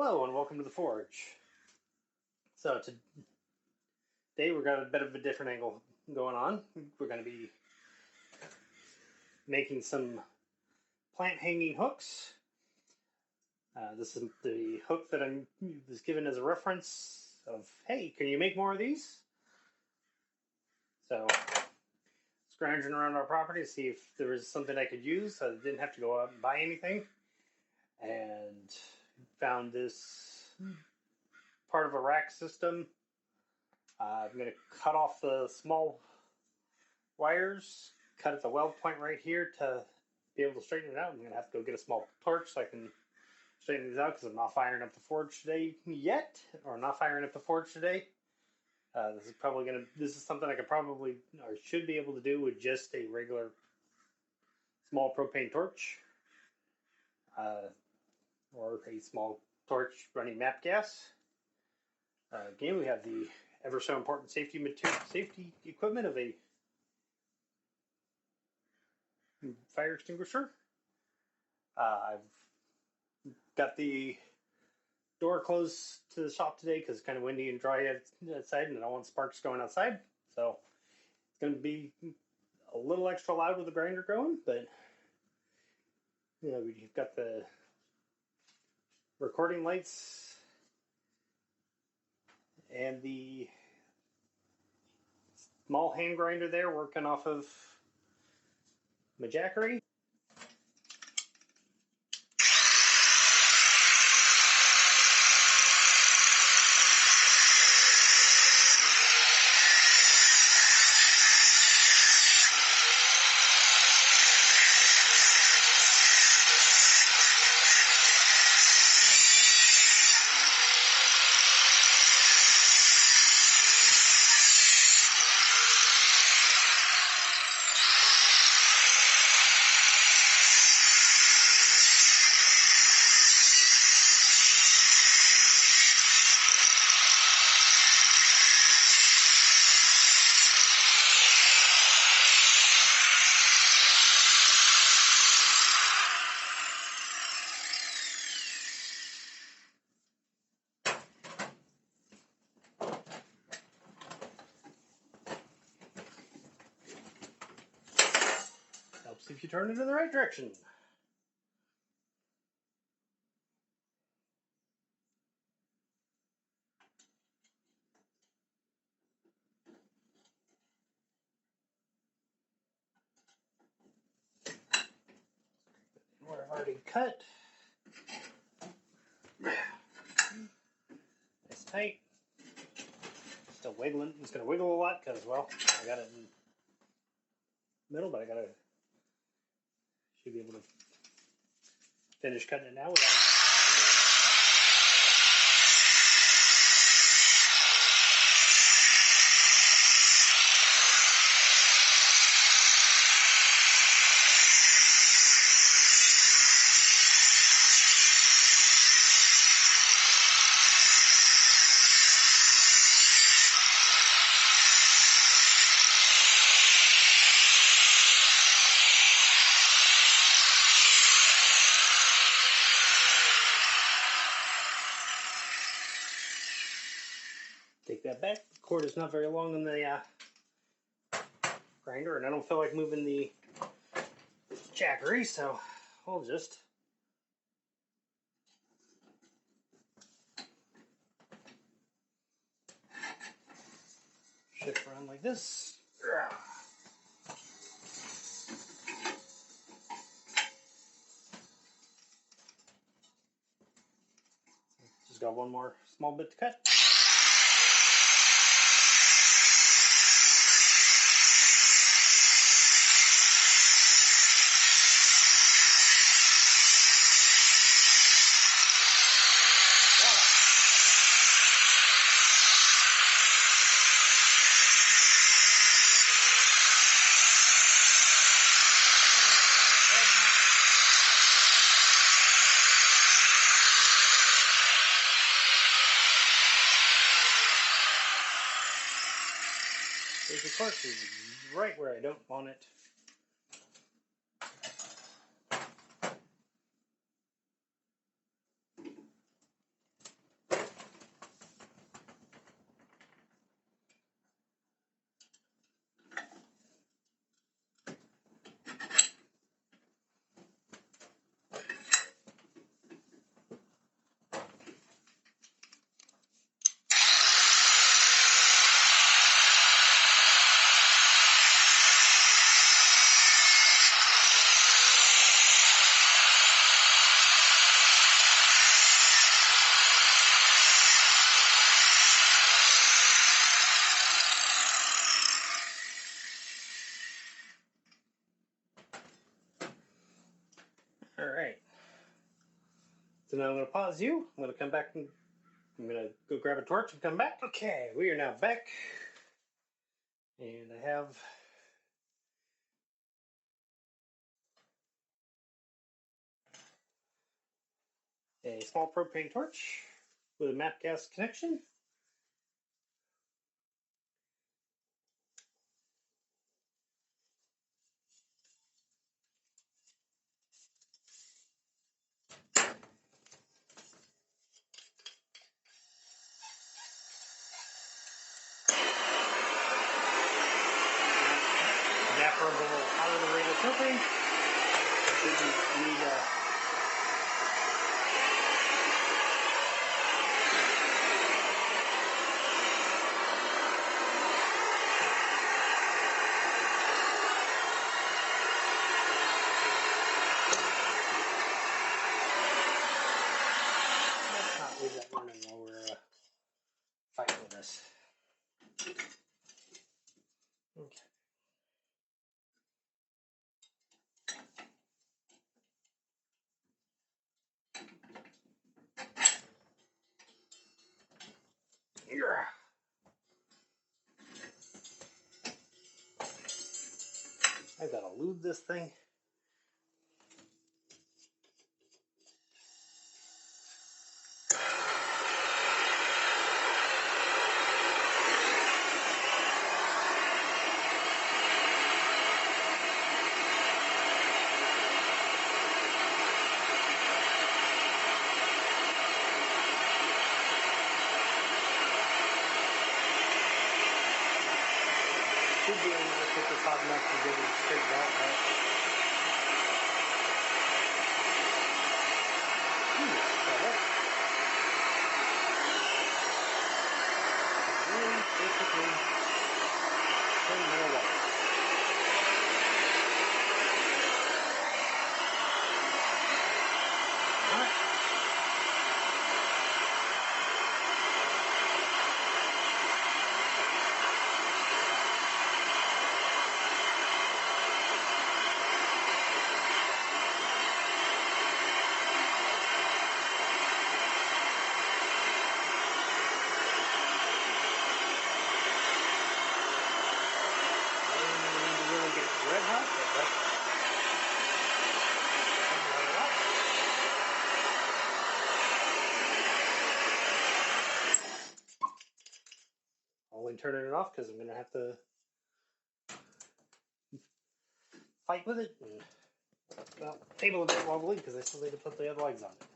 Hello and welcome to the Forge. So today we've got a bit of a different angle going on. We're going to be making some plant hanging hooks. This is the hook that I was given as a reference of, hey, can you make more of these? So scrounging around our property to see if there was something I could use so I didn't have to go out and buy anything. And found this part of a rack system. I'm going to cut off the small wires, cut at the weld point right here to be able to straighten it out. I'm going to have to go get a small torch so I can straighten these out because I'm not firing up the forge today yet, or not firing up the forge today. This is something I could probably, or should be able to do with just a regular small propane torch, or a small torch running MAPP gas. Again, we have the ever so important safety equipment of a fire extinguisher. I've got the door closed to the shop today because it's kind of windy and dry outside, and I don't want sparks going outside. So it's going to be a little extra loud with the grinder going, but you know, we've got the recording lights and the small hand grinder there working off of my Jackery. Helps if you turn it in the right direction. Where I've already cut. Nice tight. Still wiggling. It's going to wiggle a lot because, well, I got it in the middle, but should be able to finish cutting it now without. Take that back. The cord is not very long in the grinder, and I don't feel like moving the Jackery, so I'll just shift around like this. Just got one more small bit to cut. Basic torch is right where I don't want it. now I'm going to pause you. I'm going to come back and I'm going to go grab a torch and come back. Okay, we are now back. And I have a small propane torch with a MAPP gas connection. Evaporable out of the regular propane. Let's not leave that running while we're fighting with this. Okay. Yeah. I gotta lube this thing. Should be able to put this hot enough to get it straightened out, right? Basically, plain metal wire. Only turning it off because I'm going to have to fight with it. And, well, table a bit wobbly because I still need to put the other legs on it.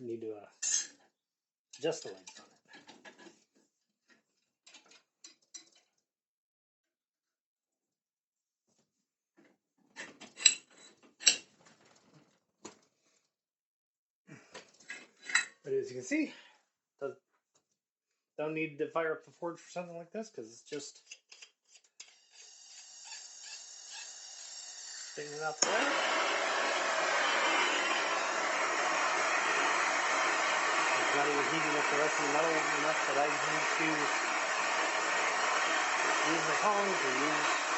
I need to adjust the legs on it. But as you can see, don't need to fire up the forge for something like this because it's just sticking it out there. It's not even heating up the rest of the metal enough that I need to use the tongs or use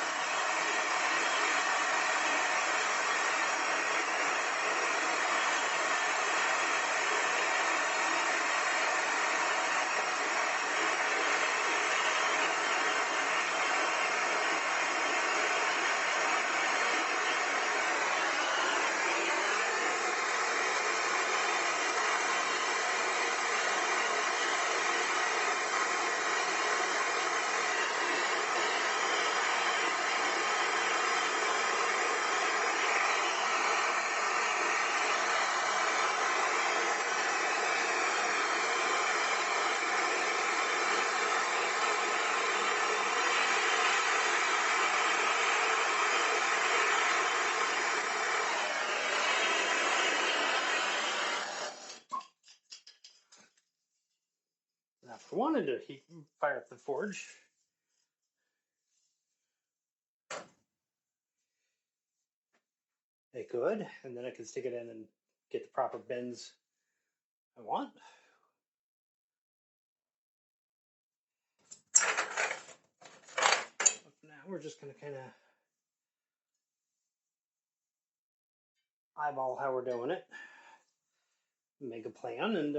Now, if I wanted to fire up the forge, I could, and then I could stick it in and get the proper bends I want. we're just going to kind of eyeball how we're doing it, make a plan, and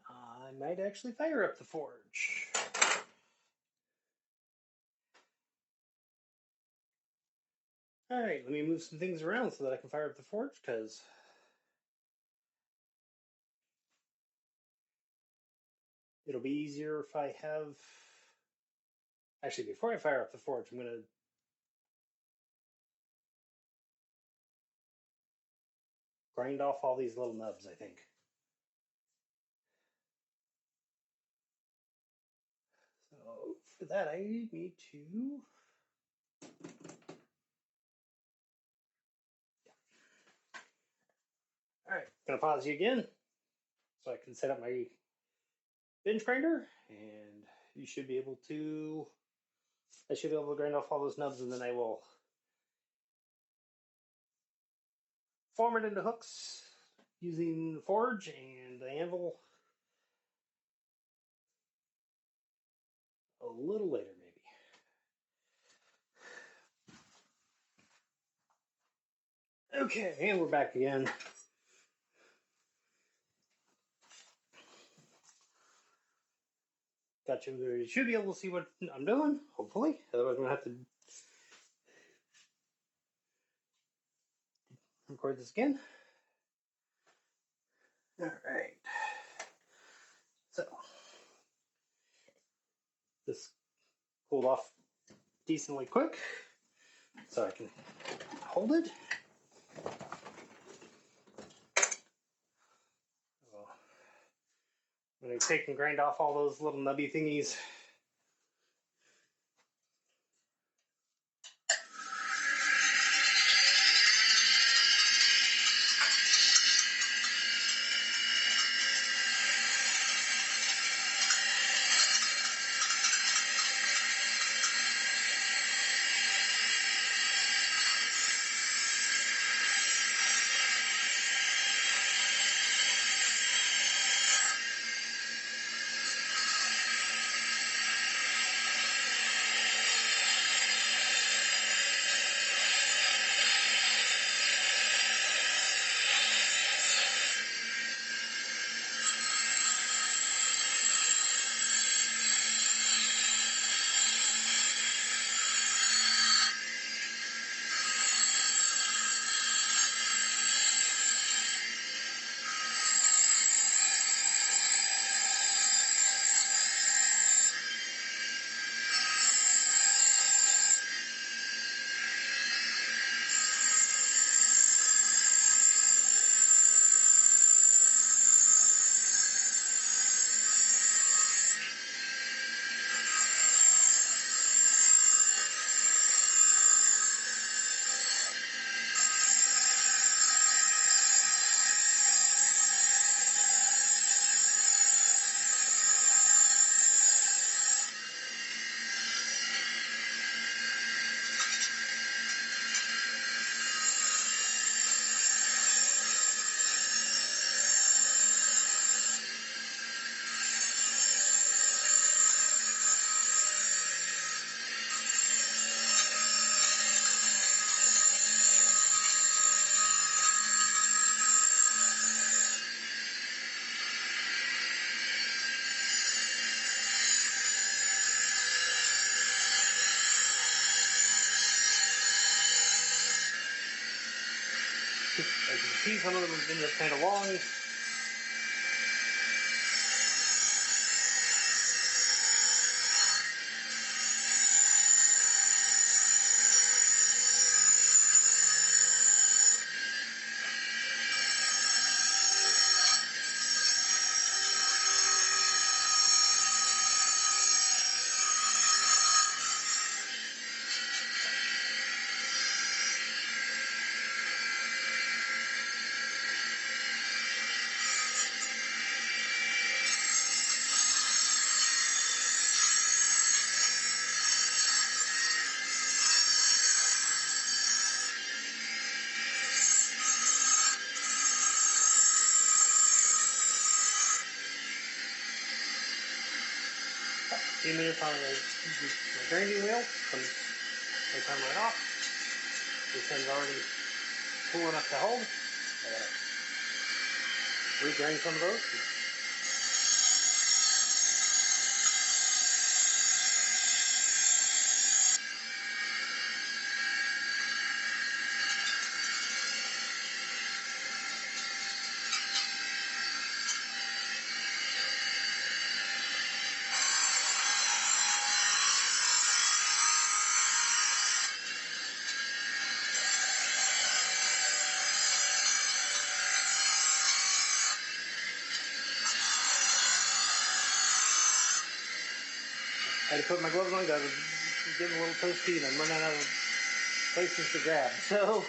I might actually fire up the forge. All right, let me move some things around so that I can fire up the forge, because it'll be easier if I have... Actually, before I fire up the forge, I'm going to grind off all these little nubs, I think. So for that, I need to... All right, gonna pause you again so I can set up my bench grinder, and you should be able to... I should be able to grind off all those nubs, and then I will form it into hooks using the forge and the anvil a little later, maybe. Okay, and we're back again. Got you. You should be able to see what I'm doing, hopefully. Otherwise, I'm going to have to record this again. All right. So, this cooled off decently quick, so I can hold it. I'm going to take and grind off all those little nubby thingies. As you can see, some of them have been just kind of long. few minutes on the grinding wheel. They come right off. This end's already cool enough to hold. I gotta regrind some of those. I had to put my gloves on, got getting a little toasty, and I'm running out of places to grab. So,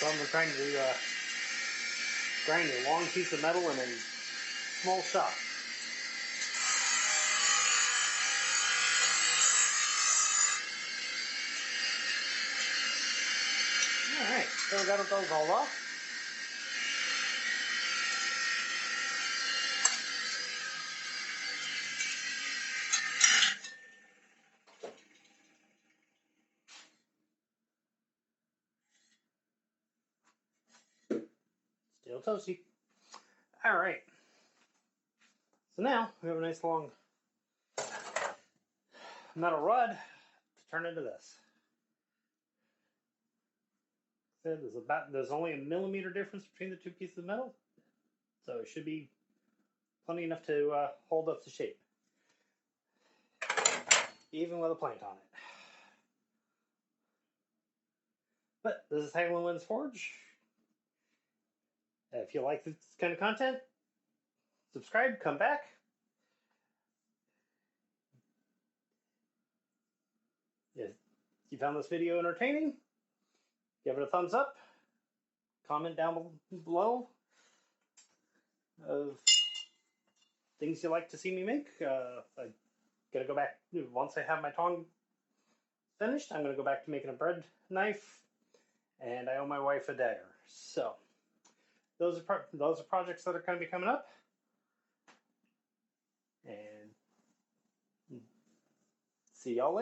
that's what I'm trying to grind a long piece of metal in a small shot. Alright, so we got those all off. Still toasty. Alright. So now we have a nice long metal rod to turn into this. There's only a millimeter difference between the two pieces of metal, so it should be plenty enough to hold up the shape, even with a plant on it. But this is Hagglin Winds Forge. If you like this kind of content, subscribe, come back. If you found this video entertaining, give it a thumbs up. Comment down below of things you'd like to see me make. I gotta go back, once I have my tong finished, I'm gonna go back to making a bread knife, and I owe my wife a dagger. So those are projects that are going to be coming up, and see y'all later.